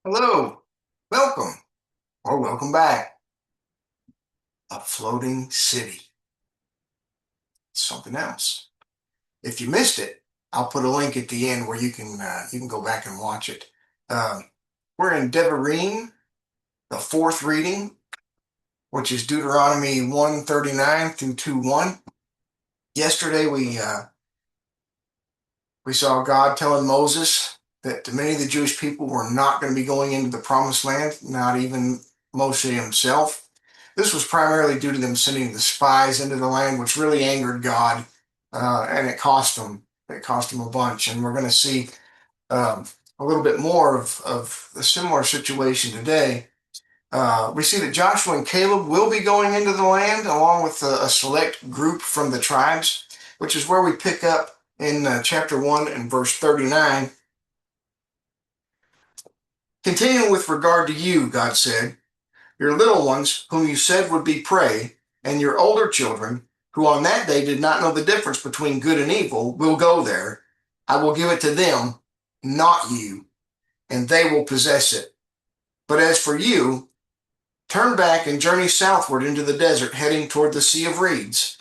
Hello, welcome, or welcome back. A floating city. Something else. If you missed it, I'll put a link at the end where you can go back and watch it. Um, we're in Devarim, the fourth reading, which is Deuteronomy 139 through 2:1. Yesterday we saw God telling Moses that many of the Jewish people were not going to be going into the promised land, not even Moshe himself. This was primarily due to them sending the spies into the land, which really angered God, and it cost them. It cost them a bunch. And we're going to see um, a little bit more of a similar situation today. We see that Joshua and Caleb will be going into the land along with a select group from the tribes, which is where we pick up in chapter 1 and verse 39. Continuing with regard to you, God said, your little ones, whom you said would be prey, and your older children, who on that day did not know the difference between good and evil, will go there. I will give it to them, not you, and they will possess it. But as for you, turn back and journey southward into the desert, heading toward the Sea of Reeds.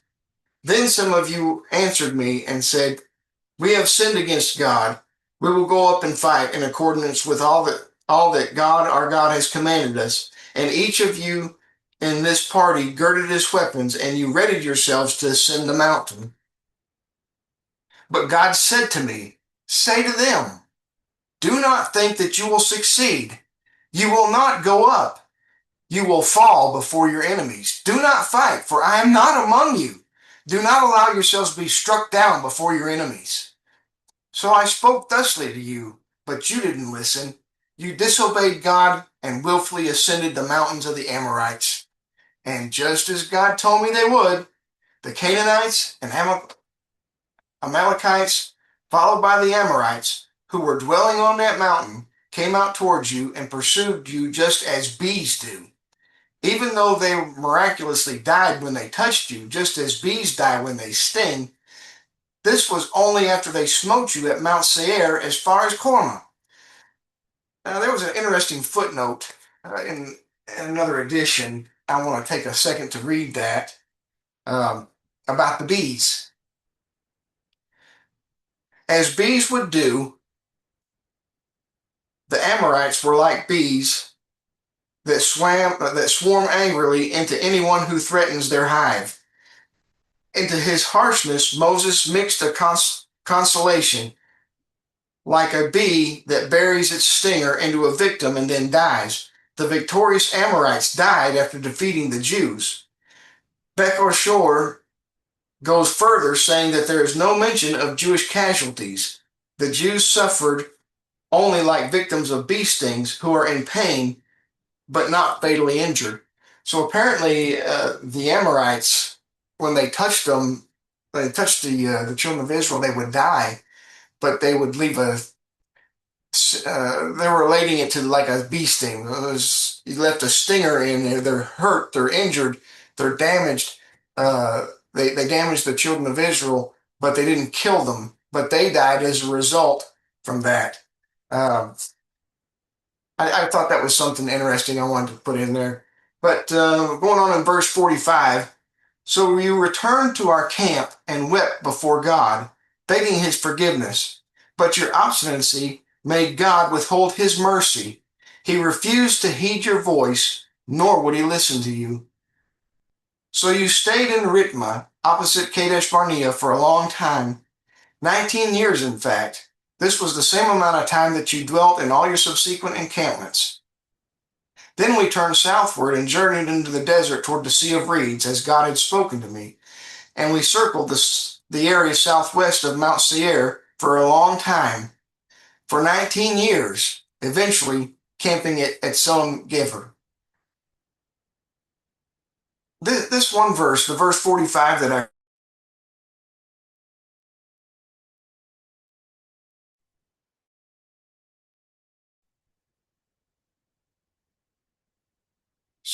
Then some of you answered me and said, we have sinned against God. We will go up and fight in accordance with all that God, our God, has commanded us. And each of you in this party girded his weapons, and you readied yourselves to ascend the mountain. But God said to me, say to them, do not think that you will succeed. You will not go up. You will fall before your enemies. Do not fight, for I am not among you. Do not allow yourselves to be struck down before your enemies. So I spoke thusly to you, but you didn't listen. You disobeyed God and willfully ascended the mountains of the Amorites. And just as God told me they would, the Canaanites and Amalekites, followed by the Amorites, who were dwelling on that mountain, came out towards you and pursued you just as bees do. Even though they miraculously died when they touched you, just as bees die when they sting, this was only after they smote you at Mount Seir as far as Corma. Now, there was an interesting footnote in another edition. I want to take a second to read that um, about the bees. As bees would do, the Amorites were like bees that swarm angrily into anyone who threatens their hive. Into his harshness, Moses mixed a consolation, like a bee that buries its stinger into a victim and then dies. The victorious Amorites died after defeating the Jews. Becher Shor goes further, saying that there is no mention of Jewish casualties. The Jews suffered only like victims of bee stings who are in pain but not fatally injured. So apparently, the Amorites, when they touched the children of Israel, they would die, but they would leave they were relating it to like a bee sting. You left a stinger in there. They're hurt. They're injured. They're damaged. They damaged the children of Israel, but they didn't kill them. But they died as a result from that. Um, I thought that was something interesting I wanted to put in there. But going on in verse 45, so you returned to our camp and wept before God, begging his forgiveness. But your obstinacy made God withhold his mercy. He refused to heed your voice, nor would he listen to you. So you stayed in Ritma, opposite Kadesh Barnea, for a long time, 19 years in fact. This was the same amount of time that you dwelt in all your subsequent encampments. Then we turned southward and journeyed into the desert toward the Sea of Reeds, as God had spoken to me. And we circled the area southwest of Mount Seir for a long time, for 19 years, eventually camping at Son Giver. This one verse, the verse 45 that I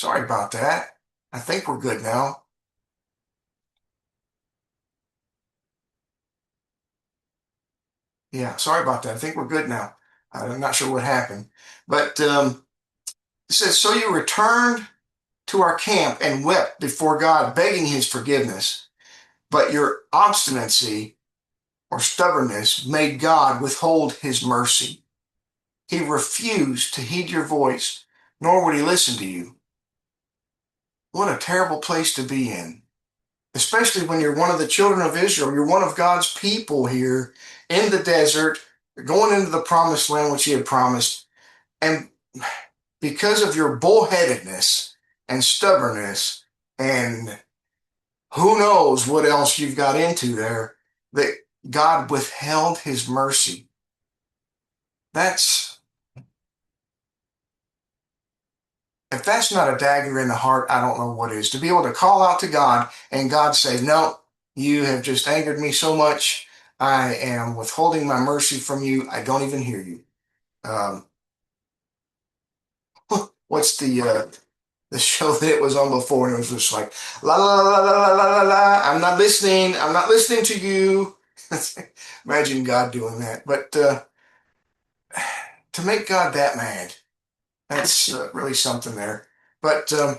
sorry about that. I think we're good now. Yeah, sorry about that. I think we're good now. I'm not sure what happened. But it says, so you returned to our camp and wept before God, begging his forgiveness. But your obstinacy or stubbornness made God withhold his mercy. He refused to heed your voice, nor would he listen to you. What a terrible place to be in, especially when you're one of the children of Israel. You're one of God's people here in the desert, going into the promised land, which he had promised. And because of your bullheadedness and stubbornness, and who knows what else you've got into there, that God withheld his mercy. That's, if that's not a dagger in the heart, I don't know what is. To be able to call out to God and God say, no, you have just angered me so much. I am withholding my mercy from you. I don't even hear you. Um, what's the show that it was on before? And it was just like, la, la, la, la, la, la, la, la. I'm not listening. I'm not listening to you. Imagine God doing that. But to make God that mad, that's really something there. But I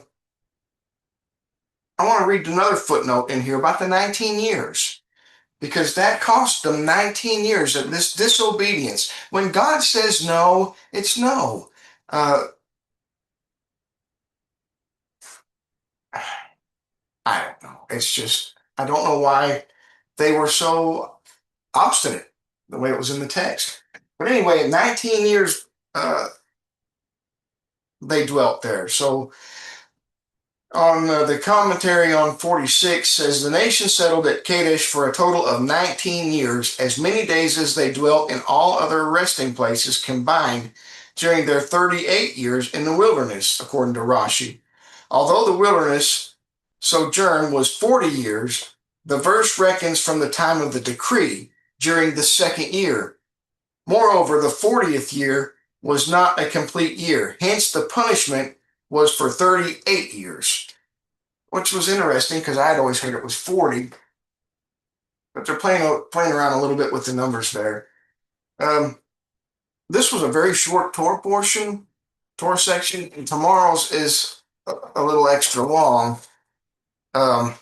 want to read another footnote in here about the 19 years, because that cost them 19 years of this disobedience. When God says no, it's no. Uh, I don't know. It's just, I don't know why they were so obstinate the way it was in the text. But anyway, 19 years they dwelt there. So on the commentary on 46 says the nation settled at Kadesh for a total of 19 years, as many days as they dwelt in all other resting places combined during their 38 years in the wilderness, according to Rashi. Although the wilderness sojourn was 40 years, the verse reckons from the time of the decree during the second year. Moreover, the 40th year was not a complete year. Hence, the punishment was for 38 years, which was interesting because I had always heard it was 40, but they're playing around a little bit with the numbers there. Um, this was a very short Torah section, and tomorrow's is a little extra long. Um,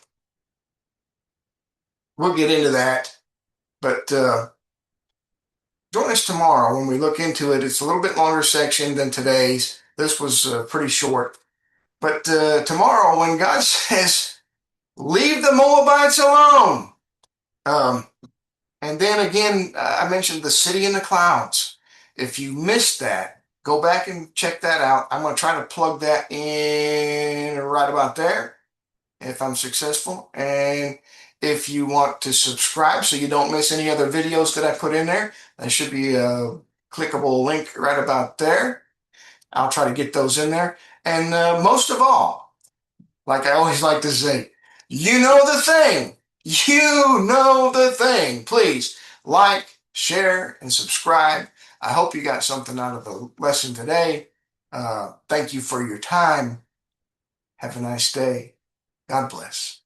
we'll get into that, but join us tomorrow when we look into it. It's a little bit longer section than today's. This was pretty short. But tomorrow, when God says, leave the Moabites alone. And then again, I mentioned the city in the clouds. If you missed that, go back and check that out. I'm going to try to plug that in right about there if I'm successful. And if you want to subscribe so you don't miss any other videos that I put in there, there should be a clickable link right about there. I'll try to get those in there. And most of all, like I always like to say, you know the thing. You know the thing. Please like, share, and subscribe. I hope you got something out of the lesson today. Thank you for your time. Have a nice day. God bless.